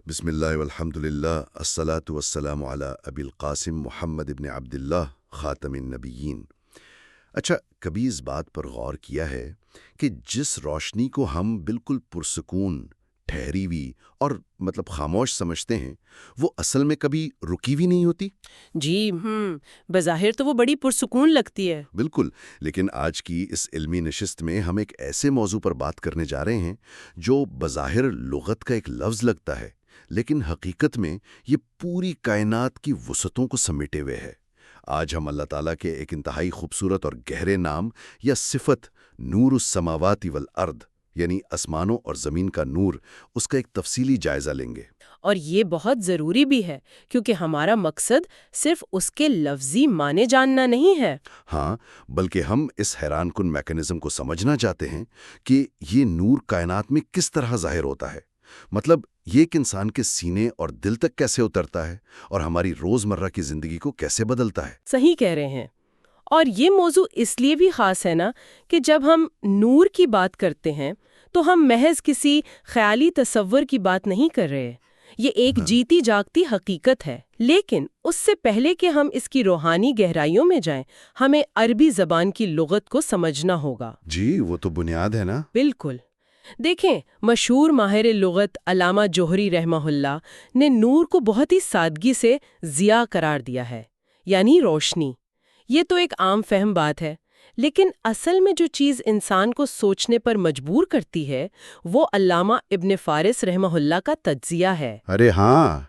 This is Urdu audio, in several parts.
بسم اللہ والحمد للہ الصلاۃ والسلام علی ابی القاسم محمد ابن عبداللہ خاتم النبیین۔ اچھا، کبھی اس بات پر غور کیا ہے کہ جس روشنی کو ہم بالکل پرسکون، ٹھہری ہوئی اور خاموش سمجھتے ہیں، وہ اصل میں کبھی رکی ہوئی نہیں ہوتی؟ جی بظاہر تو وہ بڑی پرسکون لگتی ہے۔ بالکل، لیکن آج کی اس علمی نشست میں ہم ایک ایسے موضوع پر بات کرنے جا رہے ہیں جو بظاہر لغت کا ایک لفظ لگتا ہے، لیکن حقیقت میں یہ پوری کائنات کی وسعتوں کو سمیٹے ہوئے ہے۔ آج ہم اللہ تعالیٰ کے ایک انتہائی خوبصورت اور گہرے نام یا صفت نور السماوات والارض، یعنی آسمانوں اور زمین کا نور، اس کا ایک تفصیلی جائزہ لیں گے۔ اور یہ بہت ضروری بھی ہے کیونکہ ہمارا مقصد صرف اس کے لفظی معنی جاننا نہیں ہے۔ ہاں، بلکہ ہم اس حیران کن میکانزم کو سمجھنا چاہتے ہیں کہ یہ نور کائنات میں کس طرح ظاہر ہوتا ہے، یہ ایک انسان کے سینے اور دل تک کیسے اترتا ہے اور ہماری روزمرہ کی زندگی کو کیسے بدلتا ہے۔ صحیح کہہ رہے ہیں۔ اور یہ موضوع اس لیے بھی خاص ہے نا کہ جب ہم نور کی بات کرتے ہیں تو ہم محض کسی خیالی تصور کی بات نہیں کر رہے۔ یہ ایک جیتی جاگتی حقیقت ہے، لیکن اس سے پہلے کہ ہم اس کی روحانی گہرائیوں میں جائیں، ہمیں عربی زبان کی لغت کو سمجھنا ہوگا۔ جی، وہ تو بنیاد ہے نا۔ بالکل۔ دیکھیں، مشہور ماہر لغت علامہ جوہری رحمہ اللہ نے نور کو بہت ہی سادگی سے ضیاء قرار دیا ہے، یعنی روشنی۔ یہ تو ایک عام فہم بات ہے، لیکن اصل میں جو چیز انسان کو سوچنے پر مجبور کرتی ہے وہ علامہ ابن فارس رحمہ اللہ کا تجزیہ ہے۔ ارے ہاں،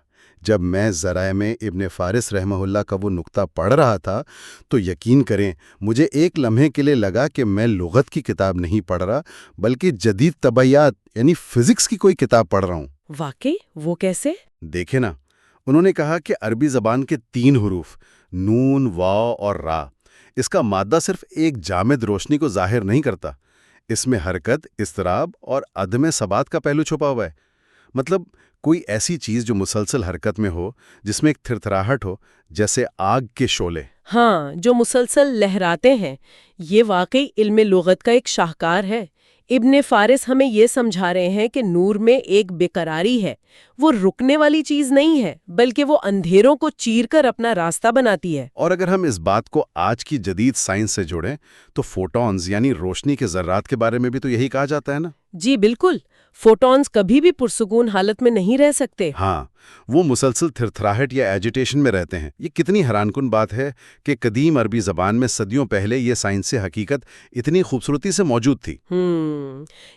جب میں ذرائع میں ابن فارس رحمہ اللہ کا وہ نقطہ پڑھ رہا تھا تو یقین کریں مجھے ایک لمحے کے لیے لگا کہ میں لغت کی کتاب نہیں پڑھ رہا بلکہ جدید طبیعیات یعنی فزکس کی کوئی کتاب پڑھ رہا ہوں۔ واقعی؟ وہ کیسے؟ دیکھیں نا، انہوں نے کہا کہ عربی زبان کے 3 حروف نون، واو اور را، اس کا مادہ صرف ایک جامد روشنی کو ظاہر نہیں کرتا، اس میں حرکت، اضطراب اور عدم ثبات کا پہلو چھپا ہوا ہے۔ کوئی ایسی چیز جو مسلسل حرکت میں ہو، جس میں ایک تھرتھراہٹ ہو، جیسے آگ کے شعلے۔ ہاں، جو مسلسل لہراتے ہیں۔ یہ واقعی علم لغت کا ایک شاہکار ہے۔ ابن فارس ہمیں یہ سمجھا رہے ہیں کہ نور میں ایک بے قراری ہے، وہ رکنے والی چیز نہیں ہے بلکہ وہ اندھیروں کو چیر کر اپنا راستہ بناتی ہے۔ اور اگر ہم اس بات کو آج کی جدید سائنس سے جوڑیں تو فوٹونز یعنی روشنی کے ذرات کے بارے میں بھی تو یہی کہا جاتا ہے نا۔ جی بالکل، فوٹونز کبھی بھی پرسکون حالت میں نہیں رہ سکتے۔ ہاں، وہ مسلسل تھرتھراہٹ یا ایجیٹیشن میں رہتے ہیں۔ یہ کتنی حیران کن بات ہے کہ قدیم عربی زبان میں صدیوں پہلے یہ سائنسی حقیقت اتنی خوبصورتی سے موجود تھی۔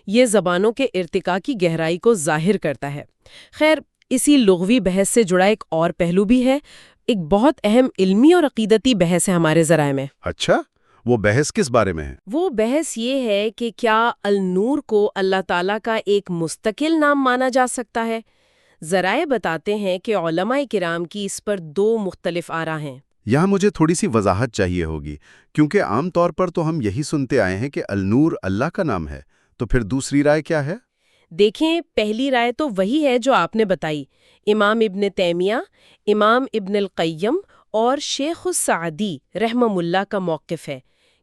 یہ زبانوں کے ارتقاء کی گہرائی کو ظاہر کرتا ہے۔ خیر، اسی لغوی بحث سے جڑا ایک اور پہلو بھی ہے، ایک بہت اہم علمی اور عقیدتی بحث ہے ہمارے ذرائع میں۔ اچھا، وہ بحث کس بارے میں ہے؟ وہ بحث یہ ہے کہ کیا النور کو اللہ تعالیٰ کا ایک مستقل نام مانا جا سکتا ہے؟ ذرائع بتاتے ہیں کہ علماء کرام کی اس پر 2 مختلف آراء ہیں۔ یہاں مجھے تھوڑی سی وضاحت چاہیے ہوگی، کیونکہ عام طور پر تو ہم یہی سنتے آئے ہیں کہ النور اللہ کا نام ہے، تو پھر دوسری رائے کیا ہے؟ دیکھیں، پہلی رائے تو وہی ہے جو آپ نے بتائی۔ امام ابن تیمیہ، امام ابن القیم اور شیخ السعدی رحمہ اللہ کا موقف ہے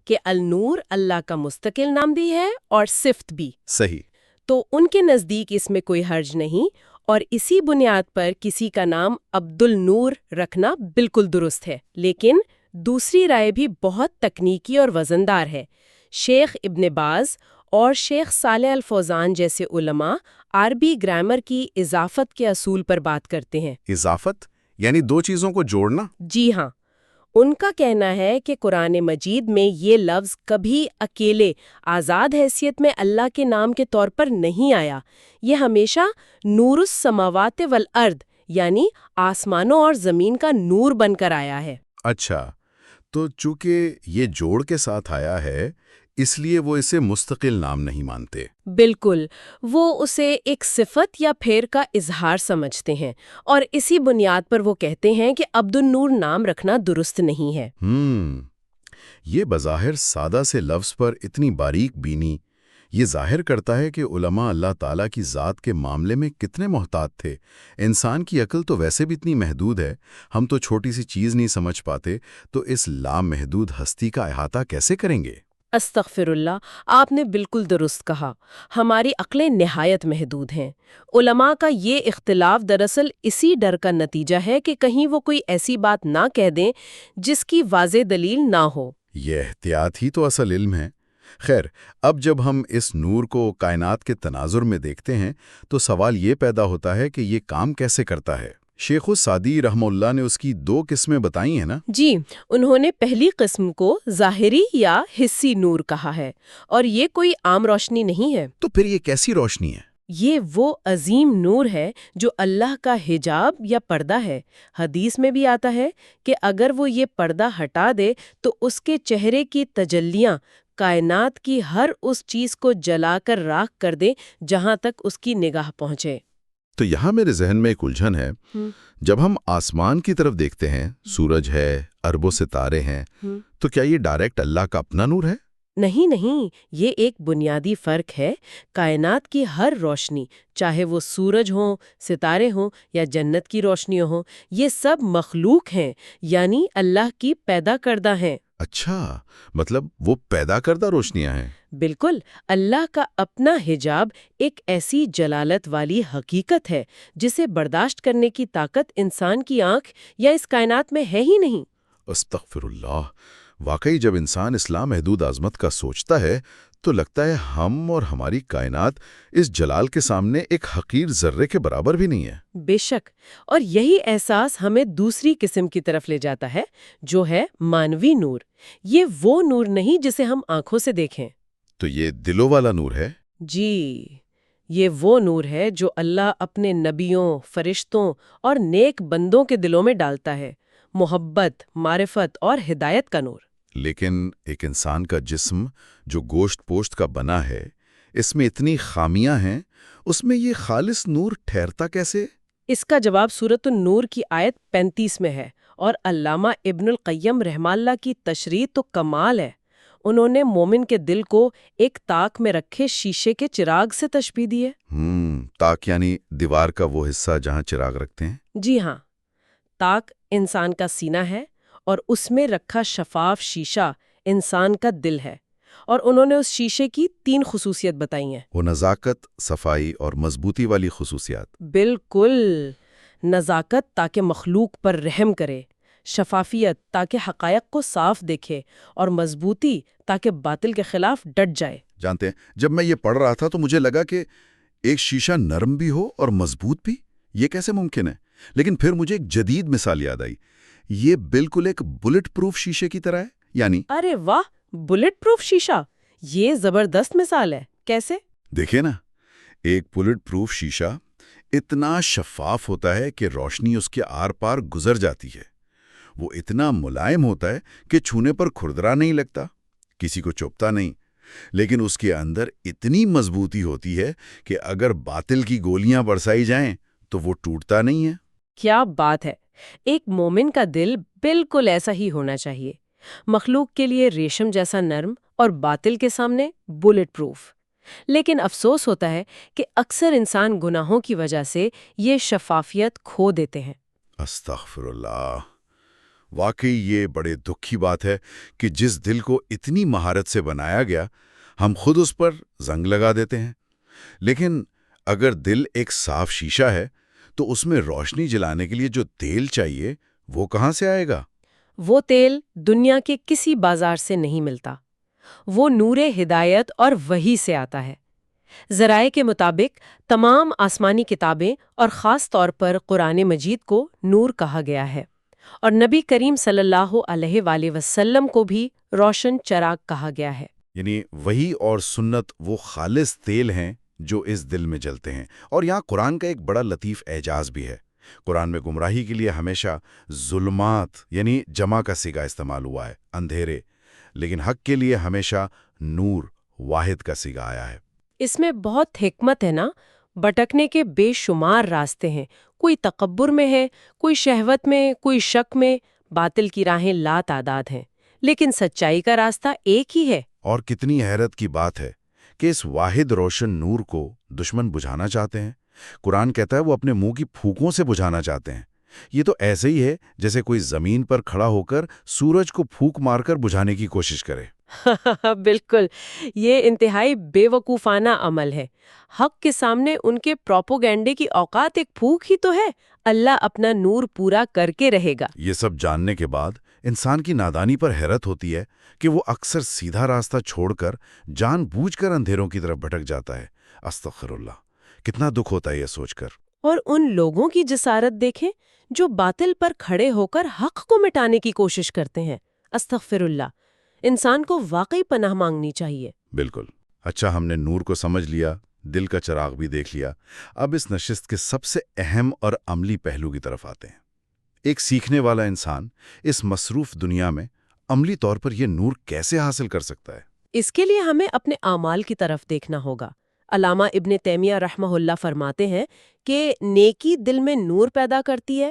کہ النور اللہ کا مستقل نام بھی ہے اور صفت بھی۔ صحیح۔ تو ان کے نزدیک اس میں کوئی حرج نہیں، اور اسی بنیاد پر کسی کا نام عبد النور رکھنا بالکل درست ہے۔ لیکن دوسری رائے بھی بہت تکنیکی اور وزندار ہے۔ شیخ ابن باز اور شیخ صالح الفوزان جیسے علماء عربی گرامر کی اضافت کے اصول پر بات کرتے ہیں۔ اضافت یعنی 2 چیزوں کو جوڑنا؟ جی ہاں، ان کا کہنا ہے کہ قرآن مجید میں یہ لفظ کبھی اکیلے آزاد حیثیت میں اللہ کے نام کے طور پر نہیں آیا، یہ ہمیشہ نور السماوات والارض یعنی آسمانوں اور زمین کا نور بن کر آیا ہے۔ اچھا، تو چونکہ یہ جوڑ کے ساتھ آیا ہے اس لیے وہ اسے مستقل نام نہیں مانتے۔ بالکل، وہ اسے ایک صفت یا پھیر کا اظہار سمجھتے ہیں، اور اسی بنیاد پر وہ کہتے ہیں کہ عبد النور نام رکھنا درست نہیں ہے۔ یہ بظاہر سادہ سے لفظ پر اتنی باریک بینی یہ ظاہر کرتا ہے کہ علماء اللہ تعالیٰ کی ذات کے معاملے میں کتنے محتاط تھے۔ انسان کی عقل تو ویسے بھی اتنی محدود ہے، ہم تو چھوٹی سی چیز نہیں سمجھ پاتے، تو اس لامحدود ہستی کا احاطہ کیسے کریں گے؟ استغفر اللہ، آپ نے بالکل درست کہا۔ ہماری عقلیں نہایت محدود ہیں۔ علماء کا یہ اختلاف دراصل اسی ڈر کا نتیجہ ہے کہ کہیں وہ کوئی ایسی بات نہ کہہ دیں جس کی واضح دلیل نہ ہو۔ یہ احتیاط ہی تو اصل علم ہے۔ خیر، اب جب ہم اس نور کو کائنات کے تناظر میں دیکھتے ہیں تو سوال یہ پیدا ہوتا ہے کہ یہ کام کیسے کرتا ہے؟ شیخ السعدی رحمہ اللہ نے اس کی 2 قسمیں بتائی ہیں نا؟ جی، انہوں نے پہلی قسم کو ظاہری یا حسی نور کہا ہے، اور یہ کوئی عام روشنی نہیں ہے۔ تو پھر یہ کیسی روشنی ہے؟ یہ وہ عظیم نور ہے جو اللہ کا حجاب یا پردہ ہے۔ حدیث میں بھی آتا ہے کہ اگر وہ یہ پردہ ہٹا دے تو اس کے چہرے کی تجلیاں کائنات کی ہر اس چیز کو جلا کر راکھ کر دے جہاں تک اس کی نگاہ پہنچے۔ تو یہاں میرے ذہن میں ایک الجھن ہے۔ جب ہم آسمان کی طرف دیکھتے ہیں، سورج ہے، اربوں ستارے ہیں، تو کیا یہ ڈائریکٹ اللہ کا اپنا نور ہے؟ نہیں، یہ ایک بنیادی فرق ہے۔ کائنات کی ہر روشنی، چاہے وہ سورج ہوں، ستارے ہوں یا جنت کی روشنیوں ہوں، یہ سب مخلوق ہیں، یعنی اللہ کی پیدا کردہ ہیں۔ اچھا، مطلب وہ پیدا کردہ روشنیاں ہیں۔ بالکل، اللہ کا اپنا حجاب ایک ایسی جلالت والی حقیقت ہے جسے برداشت کرنے کی طاقت انسان کی آنکھ یا اس کائنات میں ہے ہی نہیں۔ استغفر اللہ! واقعی جب انسان اسلام محدود عظمت کا سوچتا ہے تو لگتا ہے ہم اور ہماری کائنات اس جلال کے سامنے ایک حقیر ذرے کے برابر بھی نہیں ہے۔ بے شک، اور یہی احساس ہمیں دوسری قسم کی طرف لے جاتا ہے، جو ہے مانوی نور۔ یہ وہ نور نہیں جسے ہم آنکھوں سے دیکھیں۔ تو یہ دلوں والا نور ہے؟ جی، یہ وہ نور ہے جو اللہ اپنے نبیوں، فرشتوں اور نیک بندوں کے دلوں میں ڈالتا ہے۔ محبت، معرفت اور ہدایت کا نور۔ لیکن ایک انسان کا جسم جو گوشت پوشت کا بنا ہے، اس میں اتنی خامیاں ہیں، اس میں یہ خالص نور ٹھہرتا کیسے؟ اس کا جواب سورۃ النور کی آیت 35 میں ہے، اور علامہ ابن القیم رحمہ اللہ کی تشریح تو کمال ہے۔ انہوں نے مومن کے دل کو ایک تاک میں رکھے شیشے کے چراغ سے تشبیہ دی ہے۔ تاک یعنی دیوار کا وہ حصہ جہاں چراغ رکھتے ہیں؟ جی ہاں، تاک انسان کا سینہ ہے اور اس میں رکھا شفاف شیشہ انسان کا دل ہے، اور انہوں نے اس شیشے کی 3 خصوصیت بتائی ہیں۔ وہ نزاکت، صفائی اور مضبوطی والی خصوصیات۔ بالکل، نزاکت تاکہ مخلوق پر رحم کرے، شفافیت تاکہ حقائق کو صاف دیکھے، اور مضبوطی تاکہ باطل کے خلاف ڈٹ جائے۔ جانتے ہیں، جب میں یہ پڑھ رہا تھا تو مجھے لگا کہ ایک شیشہ نرم بھی ہو اور مضبوط بھی، یہ کیسے ممکن ہے؟ لیکن پھر مجھے ایک جدید مثال یاد آئی۔ یہ بالکل ایک بلٹ پروف شیشے کی طرح ہے، یعنی ارے واہ، بلٹ پروف شیشہ! یہ زبردست مثال ہے، کیسے؟ دیکھیں نا، ایک بلٹ پروف شیشہ اتنا شفاف ہوتا ہے کہ روشنی اس کے آر پار گزر جاتی ہے۔ وہ اتنا ملائم ہوتا ہے کہ چھونے پر کھردرا نہیں لگتا، کسی کو چبھتا نہیں، لیکن اس کے اندر اتنی مضبوطی ہوتی ہے کہ اگر باطل کی گولیاں برسائی جائیں تو وہ ٹوٹتا نہیں ہے۔ کیا بات ہے! ایک مومن کا دل بالکل ایسا ہی ہونا چاہیے، مخلوق کے لیے ریشم جیسا نرم اور باطل کے سامنے بلٹ پروف۔ لیکن افسوس ہوتا ہے کہ اکثر انسان گناہوں کی وجہ سے یہ شفافیت کھو دیتے ہیں۔ استغفر اللہ! واقعی یہ بڑے دکھ کی بات ہے کہ جس دل کو اتنی مہارت سے بنایا گیا، ہم خود اس پر زنگ لگا دیتے ہیں۔ لیکن اگر دل ایک صاف شیشہ ہے تو اس میں روشنی جلانے کے لیے جو تیل چاہیے وہ کہاں سے آئے گا؟ وہ تیل دنیا کے کسی بازار سے نہیں ملتا، وہ نور ہدایت اور وحی سے آتا ہے۔ ذرائع کے مطابق تمام آسمانی کتابیں اور خاص طور پر قرآن مجید کو نور کہا گیا ہے، اور نبی کریم صلی اللہ علیہ وآلہ وسلم کو بھی روشن چراغ کہا گیا ہے۔ یعنی وحی اور سنت وہ خالص تیل ہیں جو اس دل میں جلتے ہیں۔ اور یہاں قرآن کا ایک بڑا لطیف اعجاز بھی ہے۔ قرآن میں گمراہی کے لیے ہمیشہ ظلمات یعنی جمع کا صیغہ استعمال ہوا ہے، اندھیرے، لیکن حق کے لیے ہمیشہ نور واحد کا صیغہ آیا ہے۔ اس میں بہت حکمت ہے نا۔ بھٹکنے کے بے شمار راستے ہیں، کوئی تکبر میں ہے، کوئی شہوت میں، کوئی شک میں، باطل کی راہیں لا تعداد ہیں، لیکن سچائی کا راستہ ایک ہی ہے۔ اور کتنی حیرت کی بات ہے کہ اس واحد روشن نور کو دشمن بجھانا چاہتے ہیں۔ قرآن کہتا ہے وہ اپنے منہ کی پھوکوں سے بجھانا چاہتے ہیں، یہ تو ایسے ہی ہے جیسے کوئی زمین پر کھڑا ہو کر سورج کو پھونک مار کر بجھانے کی کوشش کرے۔ بالکل، یہ انتہائی بے وقوفانہ عمل ہے۔ حق کے سامنے ان کے پروپوگینڈے کی اوقات ایک پھونک ہی تو ہے۔ اللہ اپنا نور پورا کر کے رہے گا۔ یہ سب جاننے کے بعد انسان کی نادانی پر حیرت ہوتی ہے کہ وہ اکثر سیدھا راستہ چھوڑ کر جان بوجھ کر اندھیروں کی طرف بھٹک جاتا ہے۔ استغفر اللہ، کتنا دکھ ہوتا ہے یہ سوچ کر۔ اور ان لوگوں کی جسارت دیکھیں جو باطل پر کھڑے ہو کر حق کو مٹانے کی کوشش کرتے ہیں۔ استغفر اللہ، انسان کو واقعی پناہ مانگنی چاہیے۔ بالکل۔ اچھا، ہم نے نور کو سمجھ لیا، دل کا چراغ بھی دیکھ لیا۔ اب اس نشست کے سب سے اہم اور عملی پہلو کی طرف آتے ہیں۔ ایک سیکھنے والا انسان اس مصروف دنیا میں عملی طور پر یہ نور کیسے حاصل کر سکتا ہے؟ اس کے لیے ہمیں اپنے اعمال کی طرف دیکھنا ہوگا۔ علامہ ابن تیمیہ رحمہ اللہ فرماتے ہیں کہ نیکی دل میں نور پیدا کرتی ہے،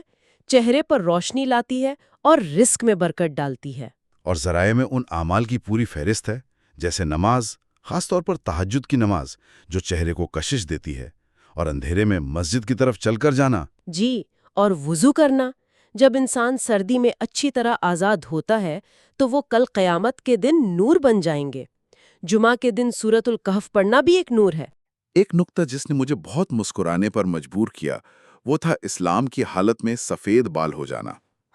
چہرے پر روشنی لاتی ہے اور رزق میں برکت ڈالتی ہے۔ اور ذرائع میں ان اعمال کی پوری فہرست ہے، جیسے نماز، خاص طور پر تہجد کی نماز جو چہرے کو کشش دیتی ہے، اور اندھیرے میں مسجد کی طرف چل کر جانا۔ جی، اور وضو کرنا۔ جب انسان سردی میں اچھی طرح آزاد ہوتا ہے تو وہ کل قیامت کے دن نور بن جائیں گے۔ جمعہ کے دن سورۃ الکہف پڑھنا بھی ایک نور ہے۔ ایک نقطہ جس نے مجھے بہت مسکرانے پر مجبور کیا وہ تھا اسلام کی حالت میں سفید بال ہو جانا۔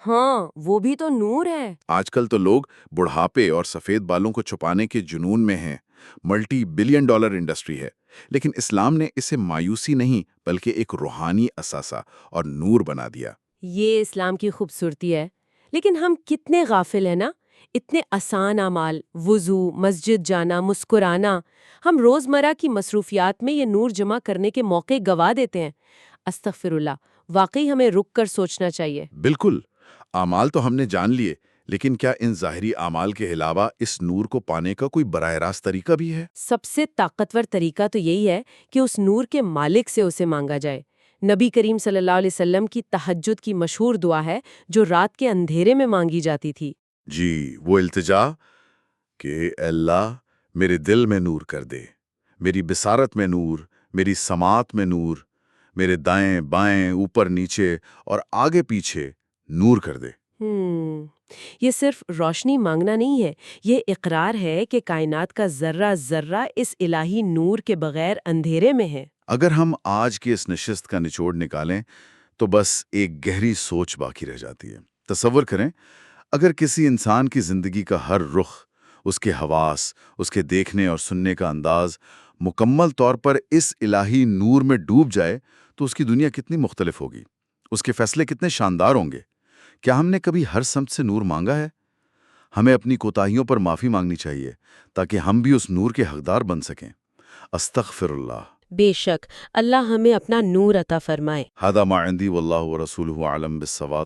ہاں، وہ بھی تو نور ہے۔ آج کل تو لوگ بڑھاپے اور سفید بالوں کو چھپانے کے جنون میں ہیں۔ ملٹی بلین ڈالر انڈسٹری ہے، لیکن اسلام نے اسے مایوسی نہیں بلکہ ایک روحانی اثاثہ اور نور بنا دیا۔ یہ اسلام کی خوبصورتی ہے، لیکن ہم کتنے غافل ہیں نا۔ اتنے آسان اعمال، وضو، مسجد جانا، مسکرانا، ہم روزمرہ کی مصروفیات میں یہ نور جمع کرنے کے موقع گوا دیتے ہیں۔ استغفر اللہ، واقعی ہمیں رک کر سوچنا چاہیے۔ بالکل، اعمال تو ہم نے جان لیے، لیکن کیا ان ظاہری اعمال کے علاوہ اس نور کو پانے کا کوئی براہ راست طریقہ بھی ہے؟ سب سے طاقتور طریقہ تو یہی ہے کہ اس نور کے مالک سے اسے مانگا جائے۔ نبی کریم صلی اللہ علیہ وسلم کی تہجد کی مشہور دعا ہے جو رات کے اندھیرے میں مانگی جاتی تھی۔ جی، وہ التجا کہ اے اللہ میرے دل میں نور کر دے، میری بصارت میں نور، میری سماعت میں نور، میرے دائیں بائیں اوپر نیچے اور آگے پیچھے نور کر دے۔ یہ صرف روشنی مانگنا نہیں ہے، یہ اقرار ہے کہ کائنات کا ذرہ ذرہ اس الہی نور کے بغیر اندھیرے میں ہے۔ اگر ہم آج کی اس نشست کا نچوڑ نکالیں تو بس ایک گہری سوچ باقی رہ جاتی ہے۔ تصور کریں، اگر کسی انسان کی زندگی کا ہر رخ، اس کے حواس، اس کے دیکھنے اور سننے کا انداز مکمل طور پر اس الہی نور میں ڈوب جائے تو اس کی دنیا کتنی مختلف ہوگی، اس کے فیصلے کتنے شاندار ہوں گے۔ کیا ہم نے کبھی ہر سمت سے نور مانگا ہے؟ ہمیں اپنی کوتاہیوں پر معافی مانگنی چاہیے تاکہ ہم بھی اس نور کے حقدار بن سکیں۔ استغفر اللہ۔ بے شک اللہ ہمیں اپنا نور عطا فرمائے۔ ھذا ما عندی واللہ ورسولہ اعلم بالصواب۔